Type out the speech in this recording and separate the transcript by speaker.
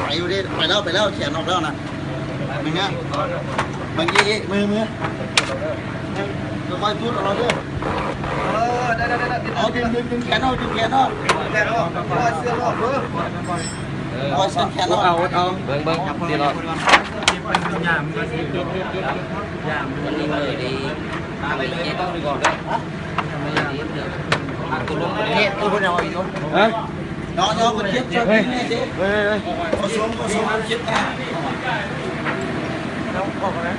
Speaker 1: ไปอยู่ดิไปแล้วเขียนออกแล้วนะมึงเนี่ยมึงยี่มือค่อยพูดเราด้วยได้เอาดึงแขนเอาดึงแขนเอาแขนเอาเสื้อออกเบอร์เอาเสื้อแขนเอา
Speaker 2: เบิ้งครับตีรอดยามก็สิยามวันนี้เลยดีไปเลยต้องไปก่อนด้วยตัวลงประเทศตัวคนเดียวอีกคนน้องคนคิดช่วยนี่สิกระทรวงคิดนะน้องบอกนะ